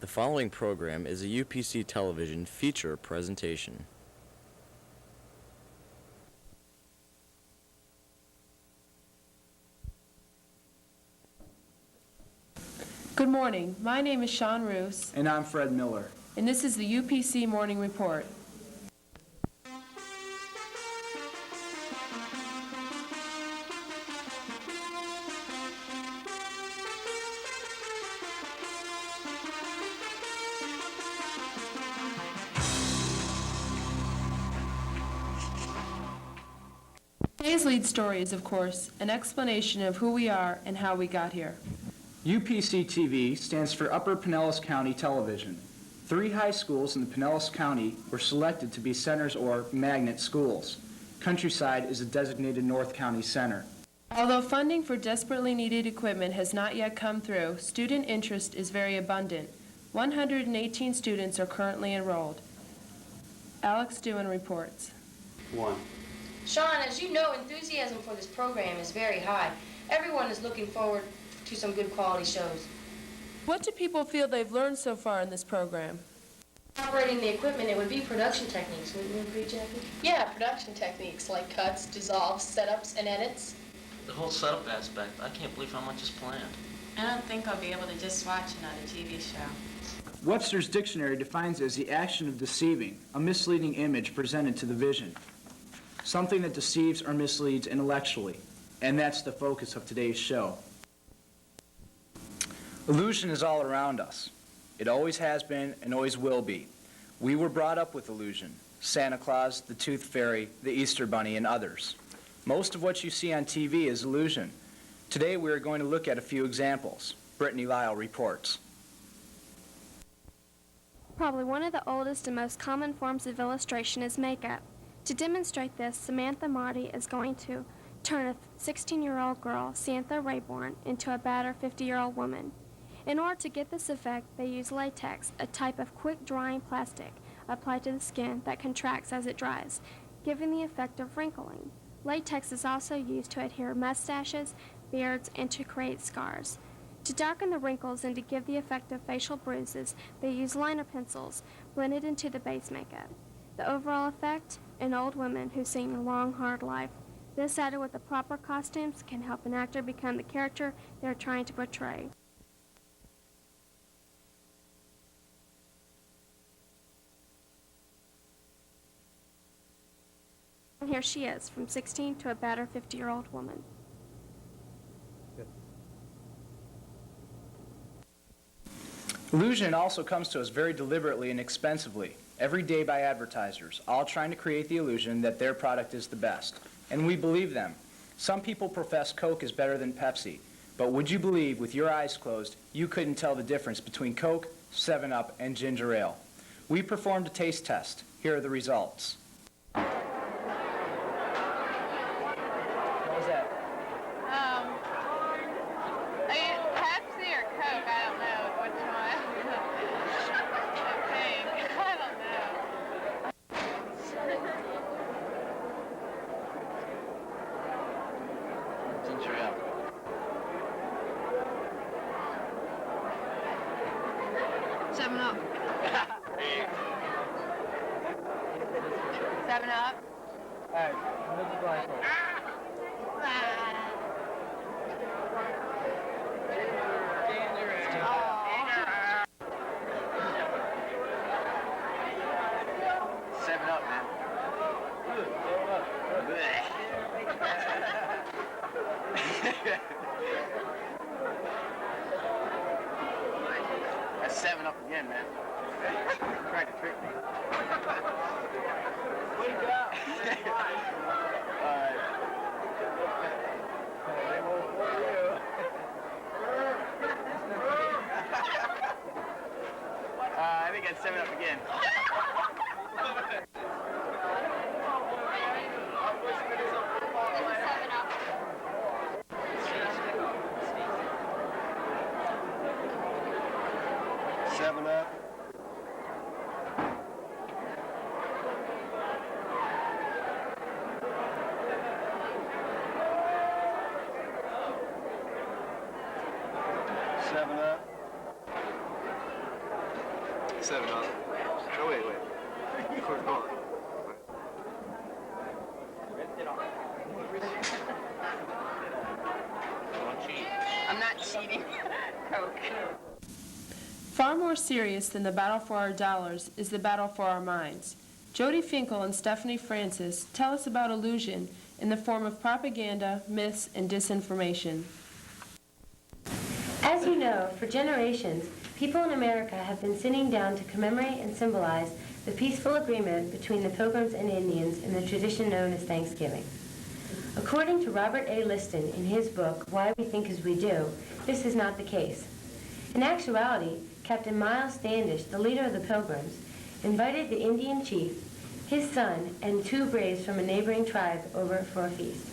The following program is a UPC television feature presentation. Good morning. My name is Sean Roos. And I'm Fred Miller. And this is the UPC Morning Report. Today's lead story is, of course, an explanation of who we are and how we got here. UPC-TV stands for Upper Pinellas County Television. 3 high schools in the Pinellas County were selected to be centers or magnet schools. Countryside is a designated North County center. Although funding for desperately needed equipment has not yet come through, student interest is very abundant. 118 students are currently enrolled. Alex Dewan reports. 1. Sean, as you know, enthusiasm for this program is very high. Everyone is looking forward to some good quality shows. What do people feel they've learned so far in this program? Operating the equipment, it would be production techniques, wouldn't you agree, Jackie? Yeah, production techniques like cuts, dissolves, setups, and edits. The whole setup aspect, I can't believe how much is planned. I don't think I'll be able to just watch another TV show. Webster's Dictionary defines it as the action of deceiving, a misleading image presented to the vision. Something that deceives or misleads intellectually. And that's the focus of today's show. Illusion is all around us. It always has been and always will be. We were brought up with illusion. Santa Claus, the Tooth Fairy, the Easter Bunny, and others. Most of what you see on TV is illusion. Today we are going to look at a few examples. Brittany Lyle reports. Probably one of the oldest and most common forms of illustration is makeup. To demonstrate this, Samantha Marty is going to turn a 16-year-old girl, Santha Rayborn, into a battered 50-year-old woman. In order to get this effect, they use latex, a type of quick-drying plastic, applied to the skin that contracts as it dries, giving the effect of wrinkling. Latex is also used to adhere mustaches, beards, and to create scars. To darken the wrinkles and to give the effect of facial bruises, they use liner pencils blended into the base makeup. The overall effect? An old woman who's seen a long, hard life. This, added with the proper costumes, can help an actor become the character they're trying to portray. And here she is, from 16 to a battered 50-year-old woman. Illusion also comes to us very deliberately and expensively, every day by advertisers, all trying to create the illusion that their product is the best. And we believe them. Some people profess Coke is better than Pepsi, but would you believe, with your eyes closed, you couldn't tell the difference between Coke, 7-Up, and ginger ale? We performed a taste test. Here are the results. What was that? Pepsi or Coke, I don't know which one. I think. I don't know. Ginger ale. Seven Up. 7-Up. All right, move the blindfold. That's 7-Up again, man. Tried to trick me. Way to go. Alright. I think that's 7-Up again. 7-Up. $7. No, wait. Hold on. I'm not cheating. Coke. Far more serious than the battle for our dollars is the battle for our minds. Jody Finkel and Stephanie Francis tell us about illusion in the form of propaganda, myths, and disinformation. As you know, for generations, people in America have been sitting down to commemorate and symbolize the peaceful agreement between the Pilgrims and Indians in the tradition known as Thanksgiving. According to Robert A. Liston in his book, Why We Think As We Do, this is not the case. In actuality, Captain Miles Standish, the leader of the Pilgrims, invited the Indian chief, his son, and 2 braves from a neighboring tribe over for a feast.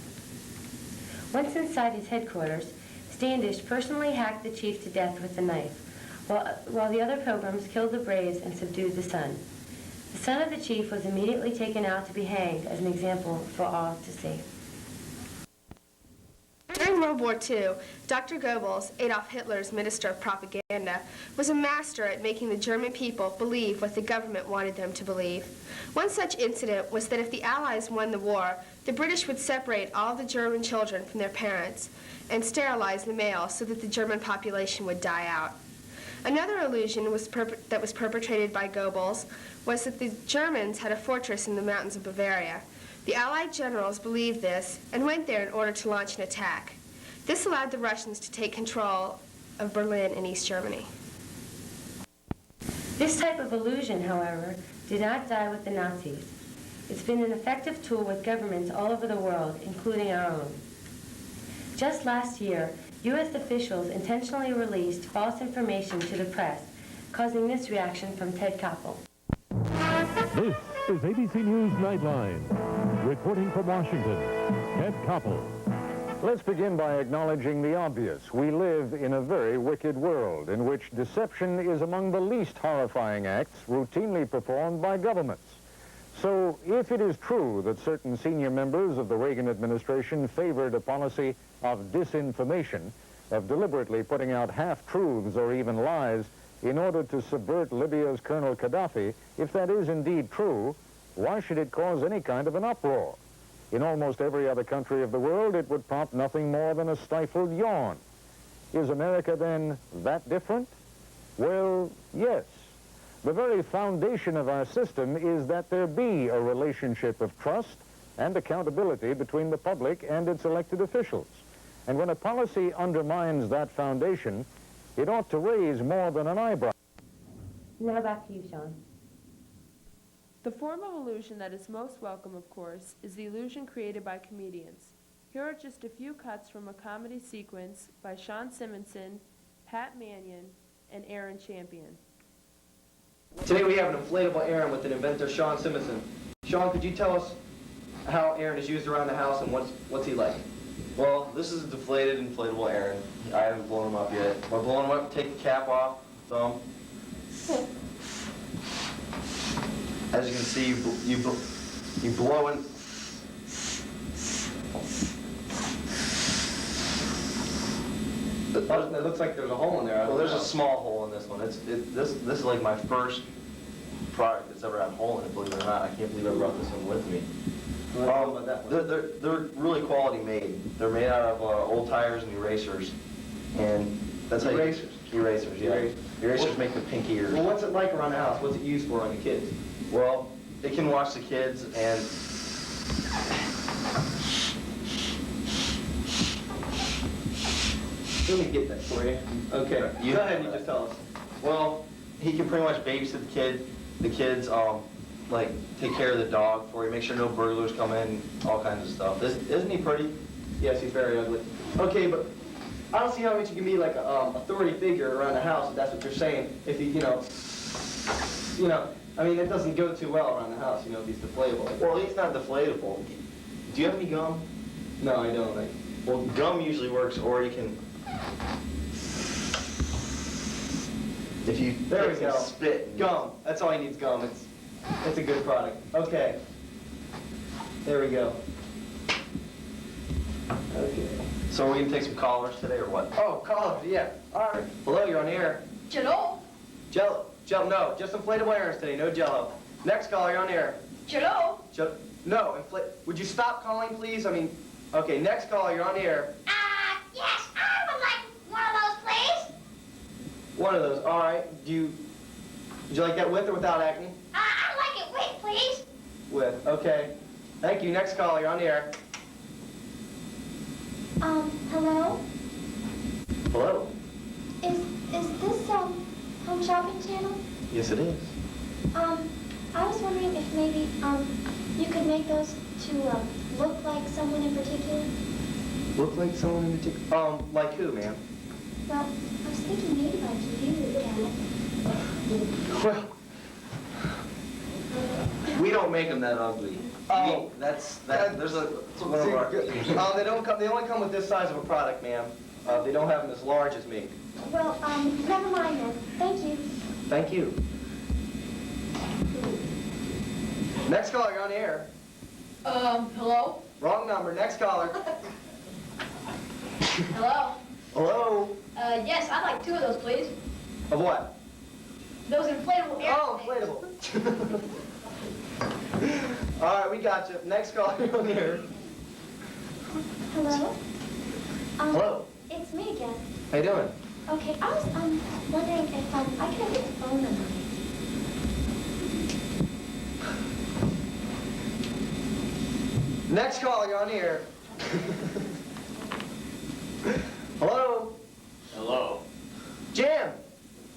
Once inside his headquarters, Standish personally hacked the chief to death with a knife, while the other Pilgrims killed the braves and subdued the son. The son of the chief was immediately taken out to be hanged as an example for all to see. During World War II, Dr. Goebbels, Adolf Hitler's minister of propaganda, was a master at making the German people believe what the government wanted them to believe. One such incident was that if the Allies won the war, the British would separate all the German children from their parents and sterilize the males so that the German population would die out. Another illusion that was perpetrated by Goebbels was that the Germans had a fortress in the mountains of Bavaria. The Allied generals believed this and went there in order to launch an attack. This allowed the Russians to take control of Berlin and East Germany. This type of illusion, however, did not die with the Nazis. It's been an effective tool with governments all over the world, including our own. Just last year, U.S. officials intentionally released false information to the press, causing this reaction from Ted Koppel. This is ABC News Nightline. Reporting from Washington, Ted Koppel. Let's begin by acknowledging the obvious. We live in a very wicked world in which deception is among the least horrifying acts routinely performed by governments. So if it is true that certain senior members of the Reagan administration favored a policy of disinformation, of deliberately putting out half-truths or even lies in order to subvert Libya's Colonel Gaddafi, if that is indeed true, why should it cause any kind of an uproar? In almost every other country of the world, it would prompt nothing more than a stifled yawn. Is America then that different? Well, yes. The very foundation of our system is that there be a relationship of trust and accountability between the public and its elected officials. And when a policy undermines that foundation, it ought to raise more than an eyebrow. Now back to you, Sean. The form of illusion that is most welcome, of course, is the illusion created by comedians. Here are just a few cuts from a comedy sequence by Sean Simonson, Pat Mannion, and Aaron Champion. Today we have an inflatable Aaron with an inventor, Sean Simonson. Sean, could you tell us how Aaron is used around the house and what's he like? Well, this is a deflated inflatable Aaron. I haven't blown him up yet. By blowing him up, take the cap off, thumb. As you can see, you blow in. It looks like there's a hole in there. Well, there's a small hole in this one. This is like my first product that's ever had a hole in it, believe it or not. I can't believe I brought this one with me. They're really quality made. They're made out of old tires and erasers. And that's Erasers? Erasers, yeah. Erasers make the pink ears. Well, what's it like around the house? What's it used for on the kids? Well, it can watch the kids and... Let me get that for you. Okay, go ahead and you just tell us. Well, he can pretty much babysit the kids, like take care of the dog for you, make sure no burglars come in, all kinds of stuff. Isn't he pretty? Yes, he's very ugly. Okay, but I don't see how much you can be like an authority figure around the house, if that's what you're saying. If you know, I mean, it doesn't go too well around the house, if he's deflatable. Well, he's not deflatable. Do you have any gum? No, I don't. Well, gum usually works, or you can... If you there we go. Spit. Gum. That's all he needs, gum. It's a good product. Okay. There we go. Okay. So we can take some callers today, or what? Oh, callers, yeah. All right. Hello, you're on air. Jello. Jello. Jello, no, just inflatable airings today, no Jello. Next caller, you're on the air. Jello? No, would you stop calling, please? I mean, okay, next caller, you're on the air. Yes, I would like one of those, please. One of those, all right. Would you like that with or without acne? I'd like it with, please. With, okay. Thank you. Next caller, you're on the air. Hello? Hello? Is this, Home Shopping Channel? Yes, it is. I was wondering if maybe, you could make those to, look like someone in particular? Look like someone in particular? Like who, ma'am? Well, I was thinking maybe like you, Dad. Well, We don't make them that ugly. Oh. There's one of our... they only come with this size of a product, ma'am. They don't have them as large as me. Well, never mind then. Thank you. Thank you. Next caller, you're on the air. Hello? Wrong number. Next caller. Hello? Hello? Yes, I'd like 2 of those, please. Of what? Those inflatable air. Oh, inflatable. All right, we got you. Next caller, you're on the air. Hello? Hello. It's me again. How you doing? Okay, I was, wondering if, I could have your phone number. Next caller, you're on the air. Hello? Hello. Jim.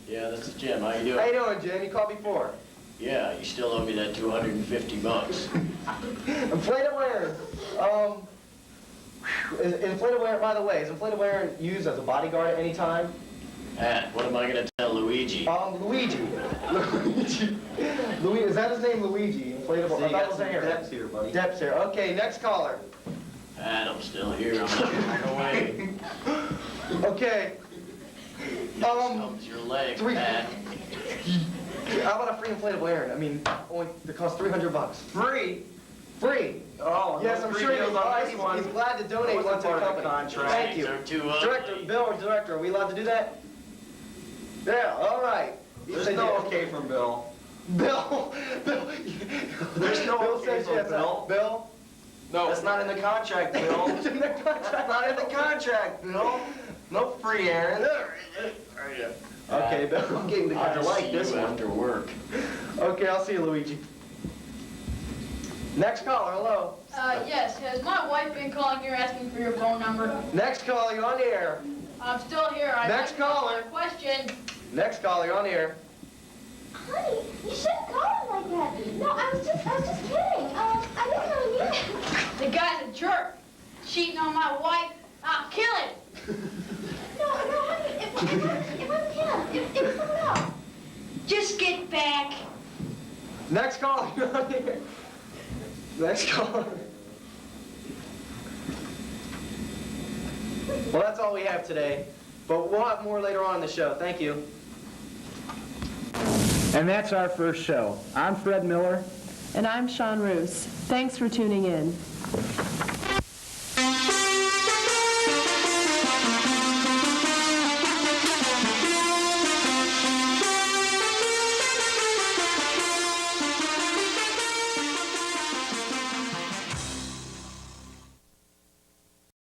Yeah, this is Jim. How you doing? How you doing, Jim? You called before. Yeah, you still owe me that $250. Inflatable air. Inflatable air, by the way, is inflatable air used as a bodyguard at any time? What am I going to tell Luigi? Luigi. Luigi, is that his name, Luigi? Inflatable. So you got was some hair. depths here, buddy. Depths here. Okay, next caller. I'm still here. I'm not going away. Okay. Comes your leg, Pat. How about a free inflatable air? I mean, only it costs $300. Free? Free. Oh, yes, no I'm free sure deals on this one. he's glad to donate That wasn't one to the part of the company. contract. Thank you. They're too ugly. Director, Bill or Director, are we allowed to do that? Yeah, all right. There's no okay from Bill. Bill. There's no Bill okay says from yes. Bill. Bill? No. That's not in the contract, Bill. It's in the contract. That's not in the contract, Bill. No free errands. Okay, Bill. I'm getting the guy I'll like see this you one. after work. Okay, I'll see you, Luigi. Next caller, hello. Yes, has my wife been calling here asking for your phone number? Next caller, you're on the air. I'm still here. Next caller. Question. Next caller, you're on the air. Honey, you shouldn't call him like that. No, I was just kidding. I didn't really mean it. The guy's a jerk. Cheating on my wife. I'll kill him. No, honey, it wasn't him. It was someone else. Just get back. Next caller, you're on the air. Next caller. Well, that's all we have today, but we'll have more later on in the show. Thank you. And that's our first show. I'm Fred Miller. And I'm Sean Roos. Thanks for tuning in.